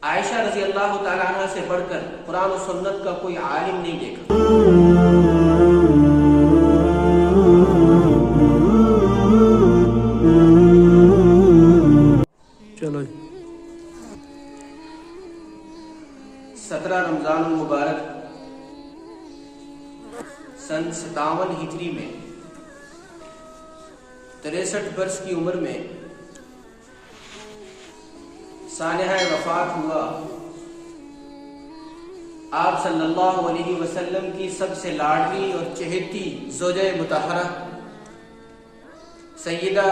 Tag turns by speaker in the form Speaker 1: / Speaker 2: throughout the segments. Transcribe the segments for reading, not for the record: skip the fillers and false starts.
Speaker 1: عائشہ رضی اللہ تعالیٰ عنہ سے بڑھ کر قرآن و سنت کا کوئی عالم نہیں دیکھا۔ چلو 17 رمضان المبارک سن 57 ہجری میں 63 برس کی عمر میں سانحہ وفات ہوا آپ صلی اللہ علیہ وسلم کی سب سے لاڈلی اور چہیتی زوجہ مطہرہ سیدہ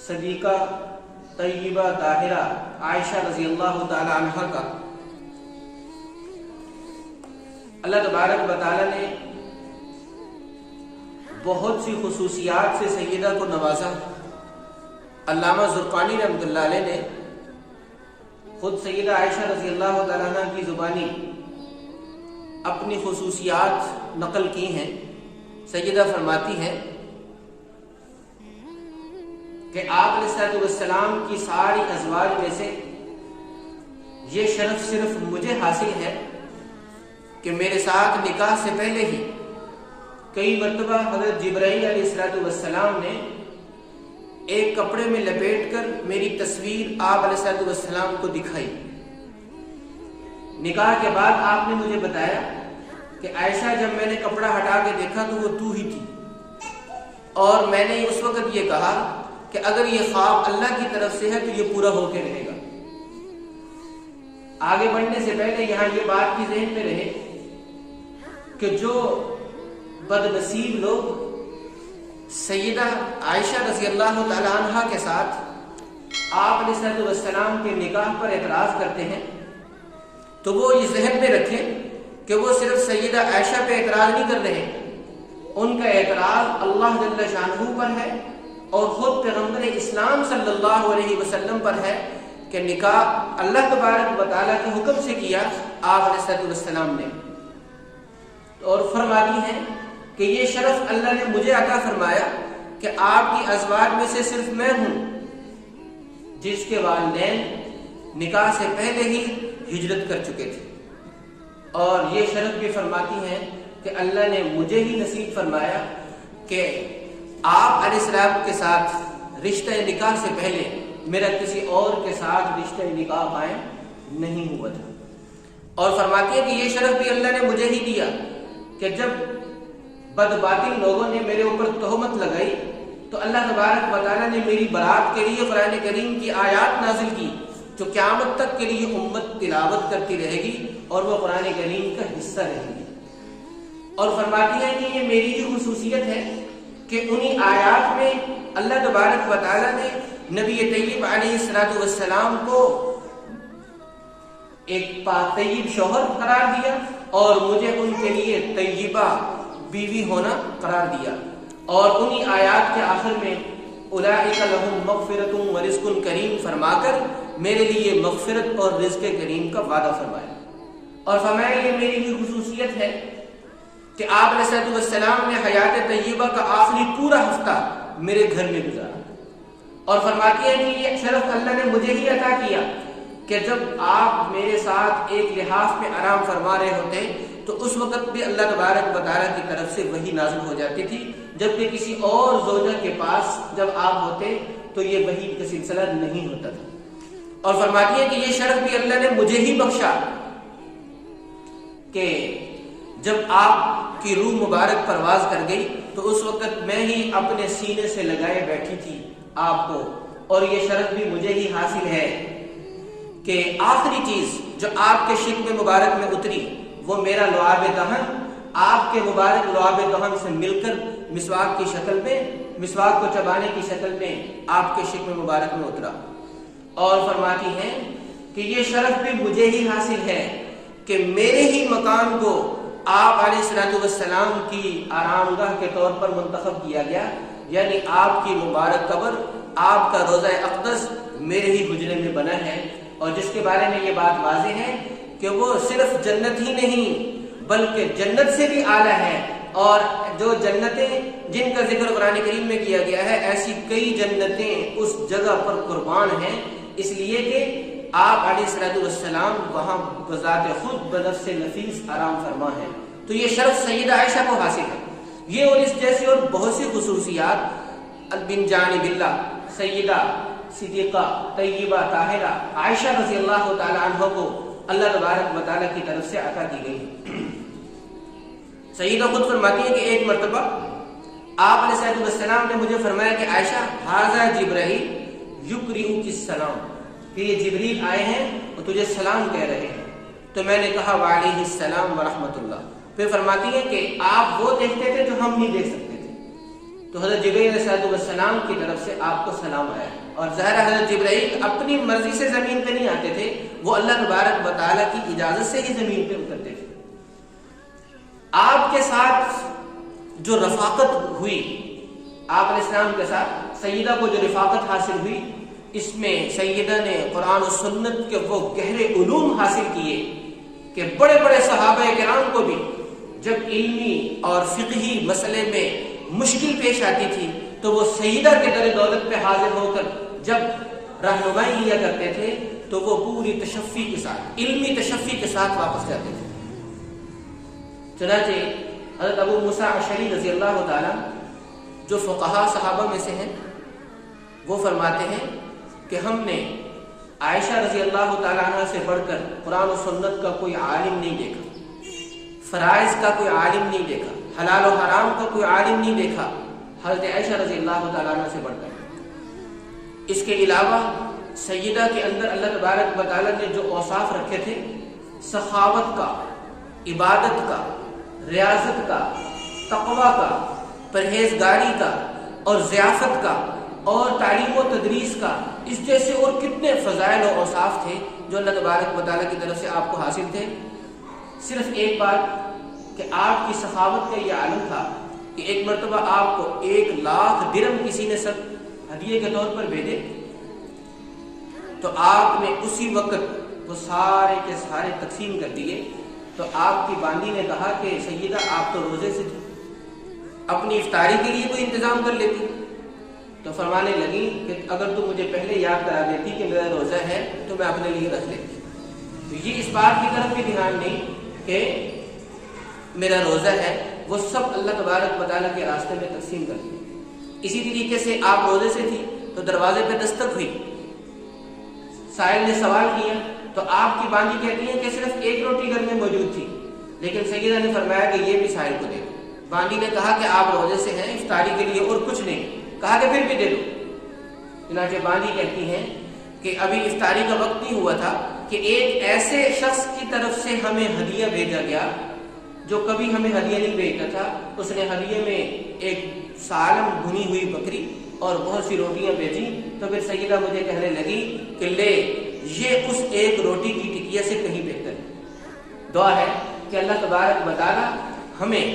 Speaker 1: صدیقہ طیبہ طاہرہ عائشہ رضی اللہ تعالی عنہ کا اللہ تبارک و تعالی نے بہت سی خصوصیات سے سیدہ کو نوازا۔ علامہ زرقانی رحمۃ اللہ علیہ نے خود سیدہ عائشہ رضی اللہ تعالیٰ عنہ کی زبانی اپنی خصوصیات نقل کی ہیں۔ سیدہ فرماتی ہیں کہ آپ علیہ السلام کی ساری ازواج میں سے یہ شرف صرف مجھے حاصل ہے کہ میرے ساتھ نکاح سے پہلے ہی کئی مرتبہ حضرت جبرائیل علیہ السلام نے ایک کپڑے میں لپیٹ کر میری تصویر آپ علیہ السلام کو دکھائی۔ نکاح کے بعد آپ نے مجھے بتایا کہ عائشہ جب میں نے کپڑا ہٹا کے دیکھا تو وہ تو ہی تھی، اور میں نے اس وقت یہ کہا کہ اگر یہ خواب اللہ کی طرف سے ہے تو یہ پورا ہو کے رہے گا۔ آگے بڑھنے سے پہلے یہاں یہ بات بھی ذہن میں رہے کہ جو بد نصیب لوگ سیدہ عائشہ رضی اللہ تعالی عنہ کے ساتھ آپ علیہ السلام کے نکاح پر اعتراض کرتے ہیں تو وہ یہ ذہن میں رکھیں کہ وہ صرف سیدہ عائشہ پہ اعتراض نہیں کر رہے، ان کا اعتراض اللہ جل شانہ پر ہے اور خود پیغمبر اسلام صلی اللہ علیہ وسلم پر ہے کہ نکاح اللہ تبارک و تعالیٰ کے حکم سے کیا آپ علیہ السلام نے۔ اور فرماتی ہیں کہ یہ شرف اللہ نے مجھے عطا فرمایا کہ آپ کی ازواج میں سے صرف میں ہوں جس کے والدین نکاح سے پہلے ہی ہجرت کر چکے تھے، اور یہ شرف بھی فرماتی ہیں کہ اللہ نے مجھے ہی نصیب فرمایا کہ آپ علیہ السلام کے ساتھ رشتہ نکاح سے پہلے میرا کسی اور کے ساتھ رشتہ نکاح قائم نہیں ہوا تھا۔ اور فرماتی ہے کہ یہ شرف بھی اللہ نے مجھے ہی دیا کہ جب بد باطل لوگوں نے میرے اوپر تہمت لگائی تو اللہ تبارک و تعالیٰ نے میری برات کے لیے قرآن کریم کی آیات نازل کی جو قیامت تک کے لیے امت تلاوت کرتی رہے گی اور وہ قرآن کریم کا حصہ رہے گی۔ اور فرماتی ہے کہ یہ میری ہی خصوصیت ہے کہ انہی آیات میں اللہ تبارک و تعالیٰ نے نبی طیب علیہ السلام کو ایک طیب شوہر قرار دیا اور مجھے ان کے لیے طیبہ بیوی ہونا قرار دیا، اور انہی آیات کے آخر میں اولئک لہم مغفرۃ ورزق کریم فرما کر میرے لیے مغفرت اور رزق کریم کا وعدہ فرمایا۔ اور فرمایا یہ میری بھی خصوصیت ہے کہ آپ علیہ السلام نے حیات طیبہ کا آخری پورا ہفتہ میرے گھر میں گزارا۔ اور فرماتی ہے کہ یہ شرف اللہ نے مجھے ہی عطا کیا کہ جب آپ میرے ساتھ ایک لحاف میں آرام فرما رہے ہوتے تو اس وقت بھی اللہ تبارک و تعالیٰ کی طرف سے وحی نازل ہو جاتی تھی، جبکہ کسی اور زوجہ کے پاس جب آپ ہوتے تو یہ وحی کا سلسلہ نہیں ہوتا تھا۔ اور فرماتی ہے کہ یہ شرف بھی اللہ نے مجھے ہی بخشا کہ جب آپ کی روح مبارک پرواز کر گئی تو اس وقت میں ہی اپنے سینے سے لگائے بیٹھی تھی آپ کو، اور یہ شرف بھی مجھے ہی حاصل ہے کہ آخری چیز جو آپ کے شکم مبارک میں اتری وہ میرا لعاب دہن آپ کے مبارک لعاب دہن سے مل کر مسواک کی شکل میں، مسواک کو چبانے کی شکل میں آپ کے شکم مبارک میں اترا۔ اور فرماتی ہیں کہ یہ شرف بھی مجھے ہی حاصل ہے کہ میرے ہی مکان کو آپ علیہ السلام کی آرام گاہ کے طور پر منتخب کیا گیا، یعنی آپ کی مبارک قبر، آپ کا روضہ اقدس میرے ہی حجرے میں بنا ہے، اور جس کے بارے میں یہ بات واضح ہے کہ وہ صرف جنت ہی نہیں بلکہ جنت سے بھی اعلیٰ ہے، اور جو جنتیں جن کا ذکر قرآن کریم میں کیا گیا ہے ایسی کئی جنتیں اس جگہ پر قربان ہیں، اس لیے کہ آپ علیہ السلام وہاں بذات خود بنفس نفیس آرام فرما ہے، تو یہ شرف سیدہ عائشہ کو حاصل ہے۔ یہ اور اس جیسی اور بہت سی خصوصیات بن جانب اللہ سیدہ صدیقہ طیبہ طاہرہ عائشہ رضی اللہ تعالی عنہ کو اللہ تبارک و تعالیٰ کی طرف سے عطا کی گئی ہے۔ سیدہ خود فرماتی ہیں کہ ایک مرتبہ آپ علیہ السلام نے مجھے فرمایا کہ عائشہ ھذا جبرائیل یقرئک السلام، کہ یہ جبریل آئے ہیں اور تجھے سلام کہہ رہے ہیں۔ تو میں نے کہا وعلیہ السلام ورحمۃ اللہ۔ پھر فرماتی ہیں کہ آپ وہ دیکھتے تھے جو ہم نہیں دیکھ سکتے تھے، تو حضرت جبرائیل علیہ السلام کی طرف سے آپ کو سلام آیا۔ اور ظاہر حضرت جبرائیل اپنی مرضی سے زمین پہ نہیں آتے تھے، وہ اللہ تبارک و تعالیٰ کی اجازت سے ہی زمین پہ اترتے تھے۔ آپ کے ساتھ جو رفاقت ہوئی، آپ علیہ السلام کے ساتھ سیدہ کو جو رفاقت حاصل ہوئی، اس میں سیدہ نے قرآن و سنت کے وہ گہرے علوم حاصل کیے کہ بڑے بڑے صحابہ کرام کو بھی جب علمی اور فقہی مسئلے میں مشکل پیش آتی تھی تو وہ سیدہ کے در دولت پہ حاضر ہو کر جب رہنمائی کیا کرتے تھے تو وہ پوری تشفی کے ساتھ، علمی تشفی کے ساتھ واپس جاتے تھے۔ چنانچہ حضرت ابو موسیٰ اشعری رضی اللہ تعالیٰ جو فقہا صحابہ میں سے ہیں، وہ فرماتے ہیں کہ ہم نے عائشہ رضی اللہ تعالیٰ عنہ سے بڑھ کر قرآن و سنت کا کوئی عالم نہیں دیکھا، فرائض کا کوئی عالم نہیں دیکھا، حلال و حرام کا کوئی عالم نہیں دیکھا حضرت عائشہ رضی اللہ تعالیٰ عنہ سے بڑھ کر۔ اس کے علاوہ سیدہ کے اندر اللہ تبارک و تعالیٰ نے جو اوصاف رکھے تھے، سخاوت کا، عبادت کا، ریاضت کا، تقوی کا، پرہیزگاری کا اور ضیافت کا اور تعلیم و تدریس کا، اس جیسے اور کتنے فضائل و اوصاف تھے جو اللہ تبارک و تعالیٰ کی طرف سے آپ کو حاصل تھے۔ صرف ایک بات کہ آپ کی سخاوت کا یہ عالم تھا کہ ایک مرتبہ آپ کو 1,00,000 درہم کسی نے سب ہدیے کے طور پر بھیجے، تو آپ نے اسی وقت وہ سارے کے سارے تقسیم کر دیے۔ تو آپ کی باندی نے کہا کہ سیدہ آپ تو روزے سے تھی، اپنی افطاری کے لیے کوئی انتظام کر لیتی۔ تو فرمانے لگی کہ اگر تو مجھے پہلے یاد کرا دیتی کہ میرا روزہ ہے تو میں اپنے لیے رکھ لیتی۔ تو یہ اس بات کی طرف بھی دھیان نہیں کہ میرا روزہ ہے، وہ سب اللہ تبارک و تعالیٰ کے راستے میں تقسیم کر دیا۔ اسی طریقے سے آپ روزے سے تھی تو دروازے پہ دستک ہوئی، سائل نے سوال کیا تو آپ کی باندی کہتی ہیں کہ صرف ایک روٹی گھر میں موجود تھی، لیکن سیدہ نے فرمایا کہ یہ بھی سائل کو دے دو۔ باندی نے کہا کہ آپ روزے سے ہیں، افطاری کے لیے اور کچھ نہیں، کہا کہ پھر بھی دے دو۔ چنانچہ باندی کہتی ہیں کہ ابھی افطاری کا وقت نہیں ہوا تھا کہ ایک ایسے شخص کی طرف سے ہمیں ہدیہ بھیجا گیا جو کبھی ہمیں ہدیہ نہیں بھیجتا تھا۔ اس نے ہدیے میں ایک سالم بھنی ہوئی بکری اور بہت سی روٹیاں بھیجی۔ تو پھر سیدہ مجھے کہنے لگی کہ لے، یہ اس ایک روٹی کی ٹکیا سے کہیں بہتر ہے۔ دعا ہے کہ اللہ تبارک و تعالی ہمیں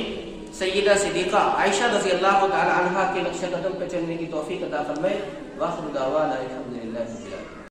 Speaker 1: سیدہ صدیقہ عائشہ رضی اللہ تعالی عنہا کے نقش قدم پہ چلنے کی توفیق عطا فرمائے۔ وآخر دعوانا الحمدللہ رب العالمین۔